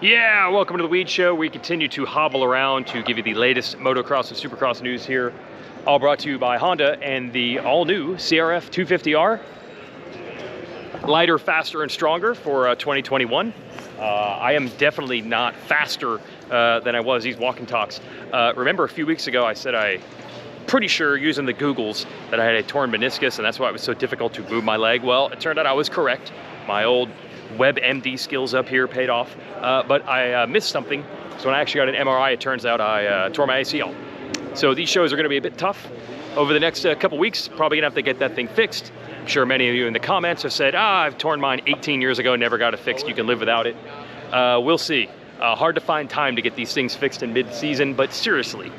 Yeah, welcome to the Weege Show. We continue to hobble around to give you the latest motocross and supercross news here. All brought to you by Honda and the all-new CRF 250R. Lighter, faster, and stronger for 2021. I am definitely not faster than I was these walking talks. Remember a few weeks ago I said pretty sure using the Googles that I had a torn meniscus and that's why it was so difficult to move my leg. Well, it turned out I was correct. My old WebMD skills up here paid off, but I missed something. So when I actually got an MRI, it turns out I tore my ACL. So these shows are gonna be a bit tough over the next couple weeks. Probably gonna have to get that thing fixed. I'm sure many of you in the comments have said, I've torn mine 18 years ago, never got it fixed, you can live without it. We'll see. Hard to find time to get these things fixed in mid-season, but seriously,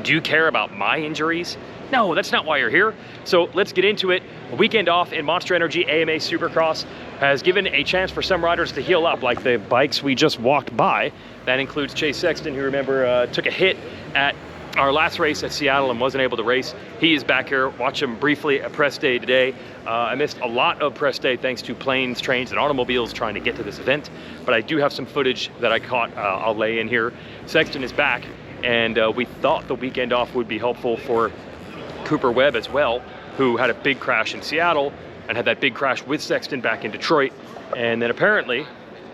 do you care about my injuries? No, that's not why you're here. So let's get into it. A weekend off in Monster Energy AMA Supercross has given a chance for some riders to heal up, like the bikes we just walked by. That includes Chase Sexton, who remember took a hit at our last race at Seattle and wasn't able to race. He is back here. Watch him briefly at press day today. I missed a lot of press day thanks to planes, trains, and automobiles trying to get to this event, but I do have some footage that I caught I'll lay in here. Sexton is back, and we thought the weekend off would be helpful for Cooper Webb as well, who had a big crash in Seattle and had that big crash with Sexton back in Detroit. And then apparently,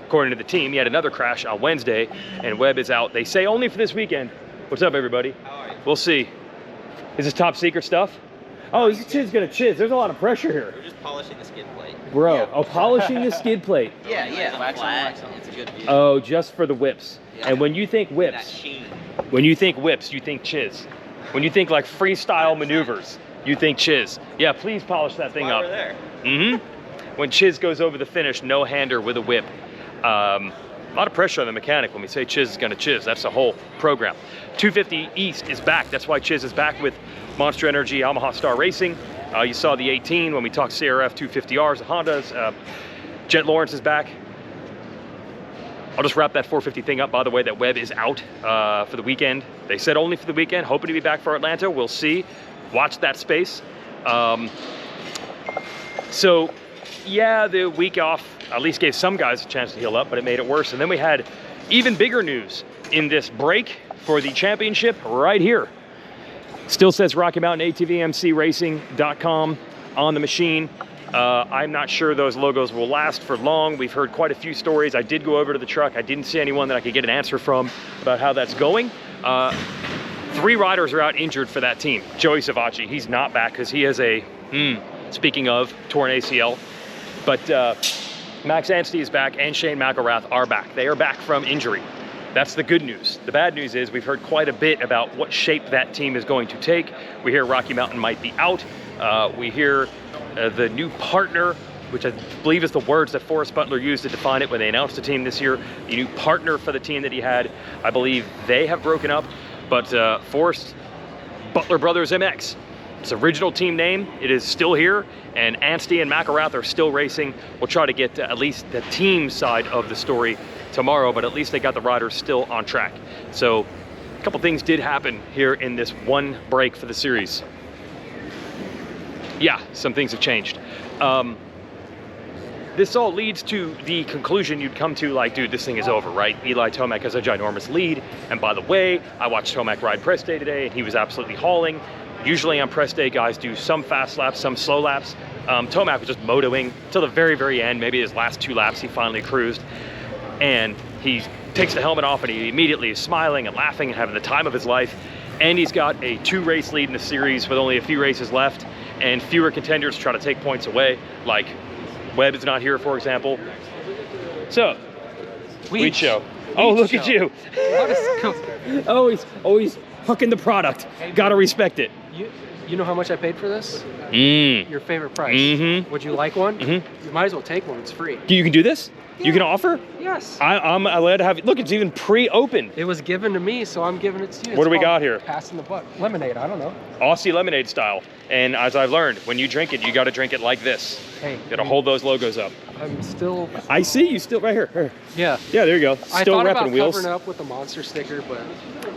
according to the team, he had another crash on Wednesday and Webb is out. They say only for this weekend. What's up, everybody? How are you? We'll see. Is this top secret stuff? Oh, this kid's gonna chiz. There's a lot of pressure here. We're just polishing the skid plate. Bro, Yeah. oh, polishing the skid plate. Yeah. Wax on. It's a good view. Oh, just for the whips. Yeah. And when you think That whips, sheen. when you think whips, you think chiz. When you think like freestyle maneuvers, you think chiz. Yeah, please polish that thing Why up. we're there. When chiz goes over the finish, no hander with a whip. A lot of pressure on the mechanic when we say chiz is gonna chiz. That's the whole program. 250 East is back. That's why chiz is back with Monster Energy Yamaha Star Racing. You saw the 18 when we talked CRF 250Rs, the Hondas. Jet Lawrence is back. I'll just wrap that 450 thing up. By the way, that Webb is out for the weekend. They said only for the weekend, hoping to be back for Atlanta. We'll see. Watch that space. So yeah, the week off at least gave some guys a chance to heal up, but it made it worse. And then we had even bigger news in this break for the championship right here. Still says Rocky Mountain ATVMCRacing.com on the machine. I'm not sure those logos will last for long. We've heard quite a few stories. I did go over to the truck. I didn't see anyone that I could get an answer from about how that's going. 3 riders are out injured for that team. Joey Savacci, he's not back because he has a, speaking of, torn ACL. But Max Anstey is back and Shane McElrath are back. They are back from injury. That's the good news. The bad news is we've heard quite a bit about what shape that team is going to take. We hear Rocky Mountain might be out. We hear the new partner, which I believe is the words that Forrest Butler used to define it when they announced the team this year. The new partner for the team that he had, I believe they have broken up, but Forrest Butler Brothers MX, its original team name, it is still here, and Anstey and McElrath are still racing. We'll try to get at least the team side of the story tomorrow, but at least they got the riders still on track. So a couple things did happen here in this one break for the series. Yeah, some things have changed. This all leads to the conclusion you'd come to, like, dude, this thing is over, right? Eli Tomac has a ginormous lead, and by the way, I watched Tomac ride press day today, and he was absolutely hauling. Usually on press day, guys do some fast laps, some slow laps. Tomac was just motoing till the very, very end. Maybe his last 2 laps, he finally cruised, and he takes the helmet off, and he immediately is smiling and laughing and having the time of his life. And he's got a 2-race lead in the series with only a few races left, and fewer contenders try to take points away, like Webb is not here, for example. So, Weege Show. Oh, look at you. What is Always hooking the product. Gotta respect it. You know how much I paid for this? Your favorite price. Would you like one? You might as well take one. It's free. You can do this? Yeah. You can offer? Yes. I'm allowed to have it. Look, it's even pre-opened. It was given to me, so I'm giving it to you. What do we It's got called here? Passing the buck. Lemonade. I don't know. Aussie lemonade style. And as I've learned, when you drink it, you gotta drink it like this. Hey. You gotta hold those logos up. I'm still. I see you still right here. Yeah. Yeah, there you go. I Still thought about repping wheels. covering it up with a Monster sticker, but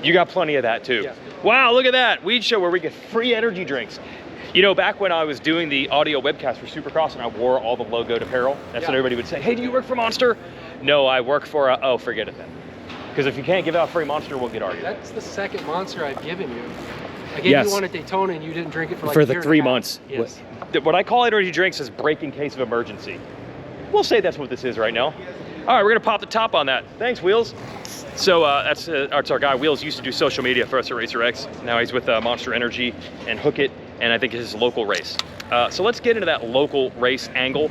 You got plenty of that too. Yeah. Wow, look at that. Weege Show where we get free energy drinks. You know, back when I was doing the audio webcast for Supercross and I wore all the logoed apparel, that's what everybody would say. Hey, do you work for Monster? No, I work for oh, forget it then. Because if you can't give out free Monster, we'll get argued. That's the second Monster I've given you. I gave you one at Daytona and you didn't drink it for like for a the year 3 and a half. months. Yes. What I call energy drinks is break in case of emergency. We'll say that's what this is right now. All right, we're gonna pop the top on that. Thanks, Wheels. So that's our guy. Wheels used to do social media for us at Racer X. Now he's with Monster Energy and Hook It, and I think his local race. So let's get into that local race angle.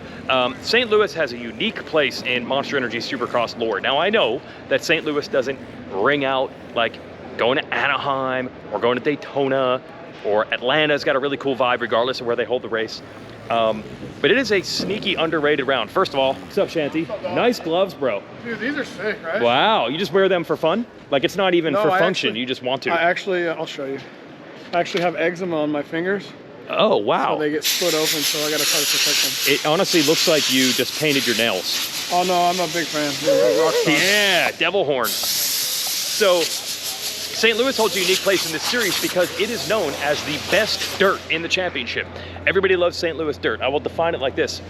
St. Louis has a unique place in Monster Energy Supercross lore. Now I know that St. Louis doesn't ring out like going to Anaheim or going to Daytona, or Atlanta's got a really cool vibe regardless of where they hold the race. But it is a sneaky underrated round. First of all, what's up, Shanty? Nice gloves, bro. Dude, these are sick, right? Wow, you just wear them for fun? Like it's not even for function, you just want to. I actually, I'll show you. I actually have eczema on my fingers. Oh, wow. So they get split open, so I gotta try to protect them. It honestly looks like you just painted your nails. Oh no, I'm a big fan. They're rock star. Yeah, devil horn. So, St. Louis holds a unique place in this series because it is known as the best dirt in the championship. Everybody loves St. Louis dirt. I will define it like this.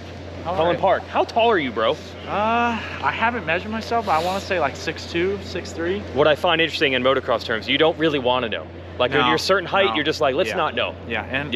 Cullin Park. How tall are you, bro? I haven't measured myself, but I want to say like 6'2", 6'3". What I find interesting in motocross terms, you don't really want to know. Like when you're a certain height, you're just like, let's not know. Yeah, and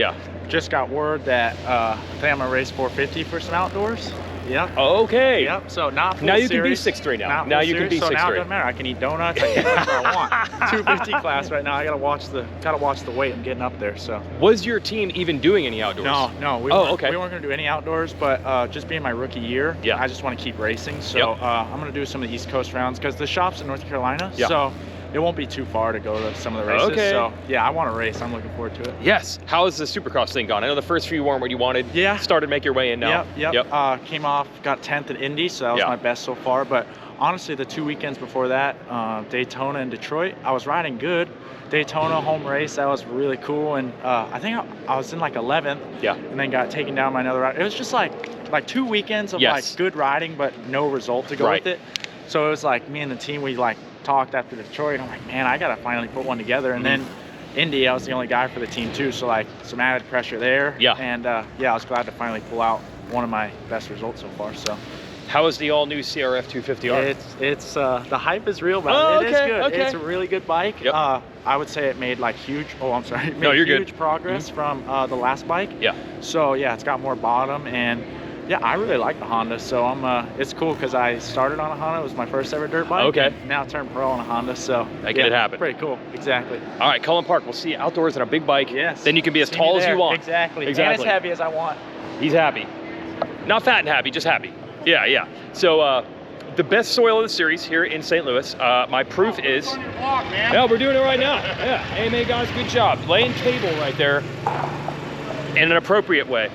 just got word that I think I'm gonna race 450 for some outdoors. Yep. Okay. Yep. So not full now you series, can be 6'3" now. Not Now full you can be series, 6'3". So now it doesn't matter. I can eat donuts. I can do whatever I want. 250 class right now. I gotta watch the weight. I'm getting up there. So. Was your team even doing any outdoors? No. We weren't gonna do any outdoors, but just being my rookie year, I just want to keep racing. So I'm gonna do some of the East Coast rounds because the shop's in North Carolina. So. It won't be too far to go to some of the races. Okay. So yeah, I want to race. I'm looking forward to it. Yes. How has the Supercross thing gone? I know the first few weren't what you wanted. Yeah. Started to make your way in now. Yep. Came off, got 10th at Indy, so that was my best so far. But honestly, the 2 weekends before that, Daytona and Detroit, I was riding good. Daytona home race, that was really cool. And I think I was in like 11th. Yeah. And then got taken down by another rider. It was just like 2 weekends of like good riding, but no result to go with it. So it was like me and the team, we like talked after Detroit. I'm like, man, I gotta finally put one together. And then Indy, I was the only guy for the team too, so like some added pressure there. Yeah. And I was glad to finally pull out one of my best results so far. So. How is the all-new CRF 250R? It's the hype is real, but it is good. It's a really good bike. Yep. I would say it made like huge. Oh, I'm sorry. It made huge progress from the last bike. Yeah. So yeah, it's got more bottom and. Yeah, I really like the Honda, so it's cool because I started on a Honda. It was my first ever dirt bike. Okay. Now turned pro on a Honda, so that can happen. Pretty cool, exactly. All right, Cullin Park, we'll see you outdoors on a big bike. Yes. Then you can be as tall as you want. Exactly. And as heavy as I want. He's happy. Not fat and happy, just happy. Yeah. So the best soil of the series here in St. Louis. My proof is. Yeah, we're doing it right now. Yeah, AMA guys, good job. Laying cable right there in an appropriate way.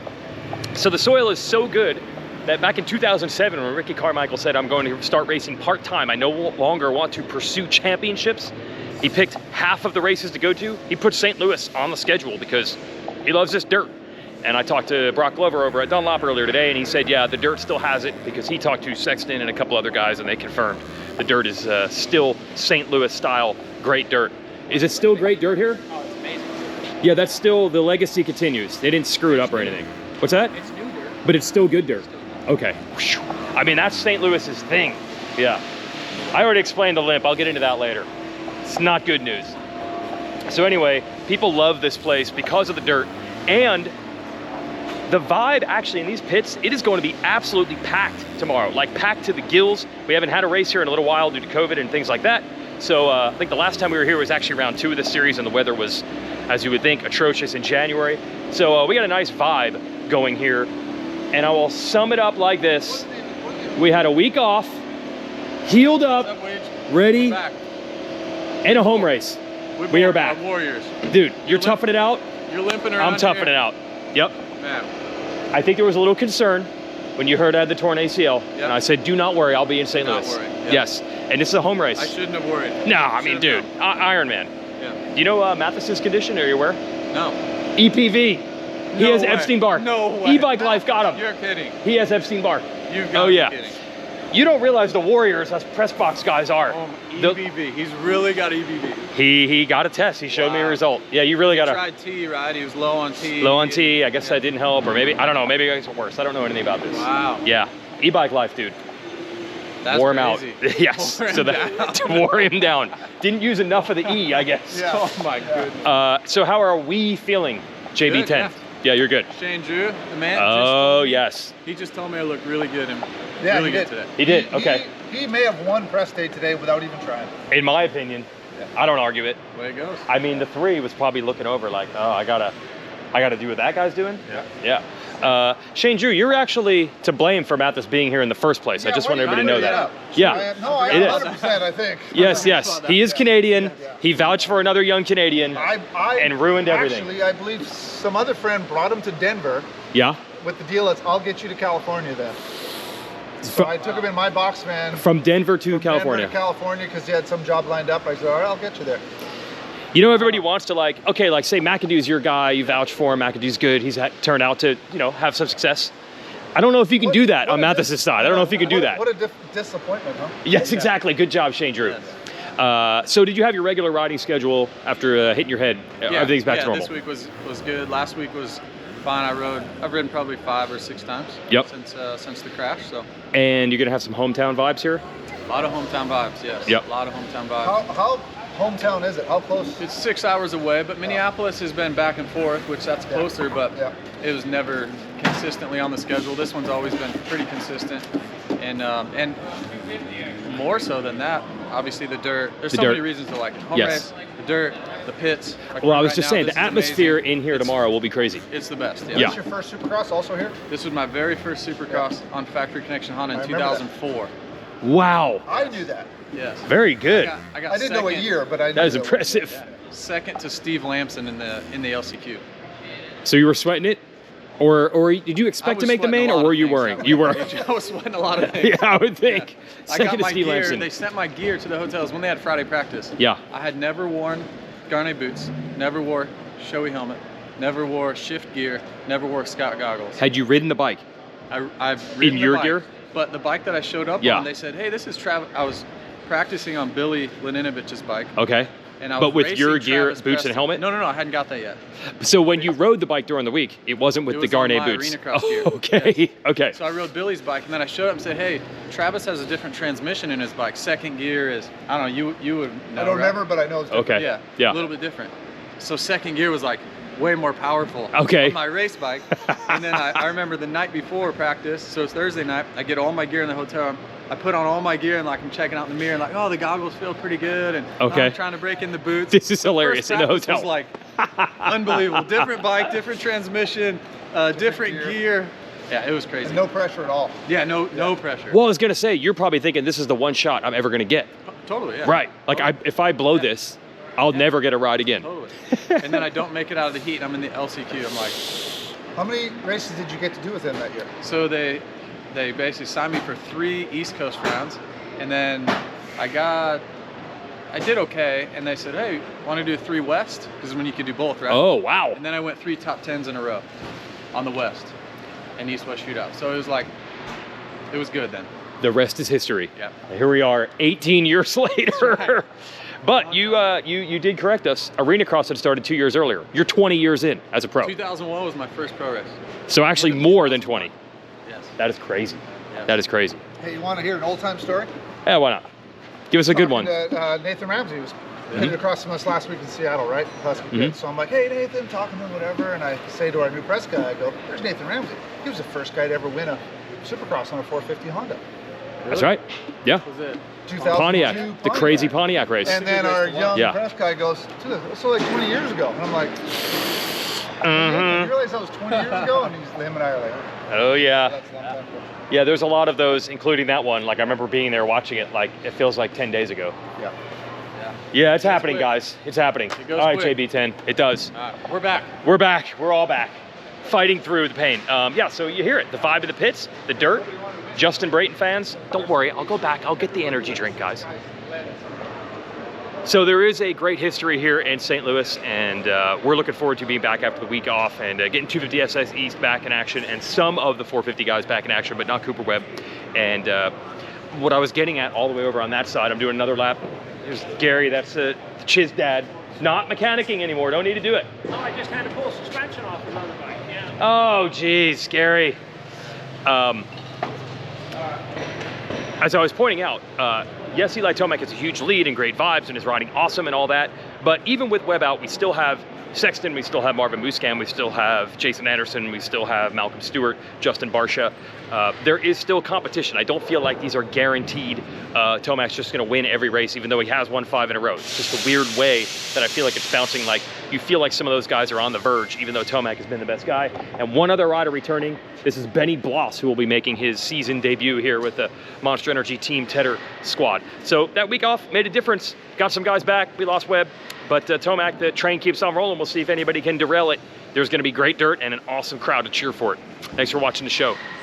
So the soil is so good that back in 2007, when Ricky Carmichael said, I'm going to start racing part-time, I no longer want to pursue championships, he picked half of the races to go to. He put St. Louis on the schedule because he loves this dirt. And I talked to Brock Glover over at Dunlop earlier today, and he said, yeah, the dirt still has it because he talked to Sexton and a couple other guys, and they confirmed the dirt is still St. Louis style great dirt. Is it still great dirt here? Oh, it's amazing. Yeah, that's still, the legacy continues. They didn't screw it up or anything. What's that? It's new dirt. But it's still good dirt. Okay. I mean, that's St. Louis's thing. Yeah. I already explained the limp. I'll get into that later. It's not good news. So anyway, people love this place because of the dirt. And the vibe actually in these pits, it is going to be absolutely packed tomorrow. Like packed to the gills. We haven't had a race here in a little while due to COVID and things like that. So I think the last time we were here was actually round 2 of this series, and the weather was, as you would think, atrocious in January. So we got a nice vibe going here, and I will sum it up like this. We had a week off, healed up, ready, and a home race. We are back. Warriors. Dude, you're toughing it out. You're limping around. I'm toughing it out. Yep. Man. I think there was a little concern when you heard I had the torn ACL. Yep. And I said, do not worry, I'll be in St. Louis. Yep. Yes. And this is a home race. I shouldn't have worried. No, I mean, dude, Iron Man. Yeah. Do you know Matthes' condition? Are you aware? No. EPV. He has Epstein-Barr. No way. E-Bike Life got him. You're kidding. He has Epstein-Barr. You've got to be kidding. You don't realize the Warriors, as press box guys are. EBV. He's really got EBV. He got a test. He showed me a result. Yeah, you really got to. He tried T, right? He was low on T. Low on T. I guess that didn't help, or maybe, I don't know, maybe it got worse. I don't know anything about this. Wow. Yeah. E-Bike Life, dude. That's wore him out. crazy. Yes, so that to wore him down. Didn't use enough of the E, I guess. Yeah. Oh my goodness. So how are we feeling, JB10? Good, yeah, you're good. Shane Drew, the man. Oh, yes. He just told me I look really good and Yeah, really he good did. today. He did, okay. He may have won press day today without even trying. In my opinion, I don't argue it. Way it goes. I mean, the 3 was probably looking over like, oh, I gotta do what that guy's doing. Yeah. Yeah. Shane Drew, you're actually to blame for Matthes being here in the first place. I just want everybody to know that. Yeah. No, I It is. 100%, I think. Yes. He is Canadian. He vouched for another young Canadian and ruined everything. Actually, I believe some other friend brought him to Denver Yeah. with the deal that's, I'll get you to California then. So I took him in my box van. From Denver to California. Denver to California because he had some job lined up. I said, all right, I'll get you there. You know, everybody wants to okay, say McAdoo's your guy, you vouch for him, McAdoo's good, he's turned out to, have some success. I don't know if you can do that on Matthes' side. I don't know if you can do that. What a disappointment, huh? Yes, exactly. Good job, Shane Drew. So did you have your regular riding schedule after hitting your head? Everything's back to normal? This week was good. Last week was fine. I've ridden probably 5 or 6 times since the crash. So. And you're going to have some hometown vibes here? A lot of hometown vibes, yes. Yep. A lot of hometown vibes. How hometown is it? How close? It's 6 hours away, but Minneapolis has been back and forth, which that's closer, but it was never consistently on the schedule. This one's always been pretty consistent, and more so than that, obviously the dirt. There's so many reasons to like it. Home race, the dirt, the pits. Like well, I was just saying, the atmosphere in here tomorrow will be crazy. It's the best. Yeah. Was this your first Supercross also here? This was my very first Supercross on Factory Connection Honda in 2004. Wow. I knew that. Yes. Very good. I didn't know a year, but I knew that is impressive. Second to Steve Lamson in the LCQ. So you were sweating it? Or did you expect to make the main, or were you worrying? You were. I was sweating a lot of things. Yeah, I would think. I got my gear. They sent my gear to the hotels when they had Friday practice. Yeah. I had never worn Garnet boots, never wore Shoei helmet, never wore shift gear, never wore Scott goggles. Had you ridden the bike? I've ridden in your the bike, gear? But the bike that I showed up on, they said, hey, this is Travis. I was practicing on Billy Leninovich's bike. Okay. And I was but with your gear, Travis boots, and helmet? No, I hadn't got that yet. So when you rode the bike during the week, it wasn't with the Garnet boots? Gear. Okay, yes. Okay. So I rode Billy's bike, and then I showed up and said, hey, Travis has a different transmission in his bike. Second gear is, I don't know, you would know, I don't remember, but I know it's different. Okay. Yeah, a little bit different. So second gear was like way more powerful on my race bike. And then I remember the night before practice, so it's Thursday night, I get all my gear in the hotel room. I put on all my gear and like I'm checking out in the mirror and like, oh, the goggles feel pretty good, and I'm trying to break in the boots. This is hilarious in the hotel. Was like unbelievable. Different bike, different transmission, different gear. Yeah, it was crazy. And no pressure at all. Yeah, no pressure. Well, I was gonna say, you're probably thinking this is the one shot I'm ever gonna get. Totally, yeah. Right. Like if I blow this, I'll never get a ride again. Totally. And then I don't make it out of the heat and I'm in the LCQ. I'm like, how many races did you get to do with him that year? So they basically signed me for 3 East Coast rounds, and then I did okay, and they said, hey, want to do 3 West? Because when you could do both, right? Oh, wow. And then I went 3 top 10s in a row on the West and East-West shootout. So it was like, it was good then. The rest is history. Yeah. Here we are 18 years later. Right. But you did correct us. Arena Cross had started 2 years earlier. You're 20 years in as a pro. 2001 was my first pro race. So actually more than 20. Yes. That is crazy. Yes. That is crazy. Hey, you want to hear an old-time story? Yeah, why not? Give us a good one. Nathan Ramsey was hitting across from us last week in Seattle, right? So I'm like, hey, Nathan, talking to him, whatever. And I say to our new press guy, I go, there's Nathan Ramsey. He was the first guy to ever win a Supercross on a 450 Honda. Really? That's right. Yeah. Was it? Pontiac, the crazy Pontiac race. And then our young press guy goes, dude, that's like 20 years ago. And I'm like, you realize that was 20 years ago? And him and I are like, oh, yeah. That's a long time ago. Yeah, there's a lot of those, including that one. Like, I remember being there watching it, like, it feels like 10 days ago. Yeah. Yeah, it's happening, guys. It's happening. It goes all right, quick. JB10. It does. All right, we're back. We're back. We're all back. Fighting through the pain. Yeah, so you hear it. The vibe of the pits, the dirt. Justin Brayton fans, don't worry. I'll go back. I'll get the energy drink, guys. So there is a great history here in St. Louis, and we're looking forward to being back after the week off and getting 250 SS East back in action and some of the 450 guys back in action, but not Cooper Webb. And what I was getting at all the way over on that side, I'm doing another lap. There's Gary, that's Chiz dad. Not mechanicking anymore, don't need to do it. No, I just had to pull suspension off another bike, yeah. Oh, geez, Gary. as I was pointing out, yes, Eli Tomac has a huge lead and great vibes and is riding awesome and all that, but even with Webb out, we still have Sexton, we still have Marvin Musquin, we still have Jason Anderson, we still have Malcolm Stewart, Justin Barsha. There is still competition. I don't feel like these are guaranteed. Tomac's just going to win every race, even though he has won 5 in a row. It's just a weird way that I feel like it's bouncing. Like you feel like some of those guys are on the verge, even though Tomac has been the best guy. And one other rider returning. This is Benny Bloss, who will be making his season debut here with the Monster Energy Team Tedder squad. So that week off made a difference. Got some guys back. We lost Webb. But Tomac, the train keeps on rolling. We'll see if anybody can derail it. There's going to be great dirt and an awesome crowd to cheer for it. Thanks for watching the show.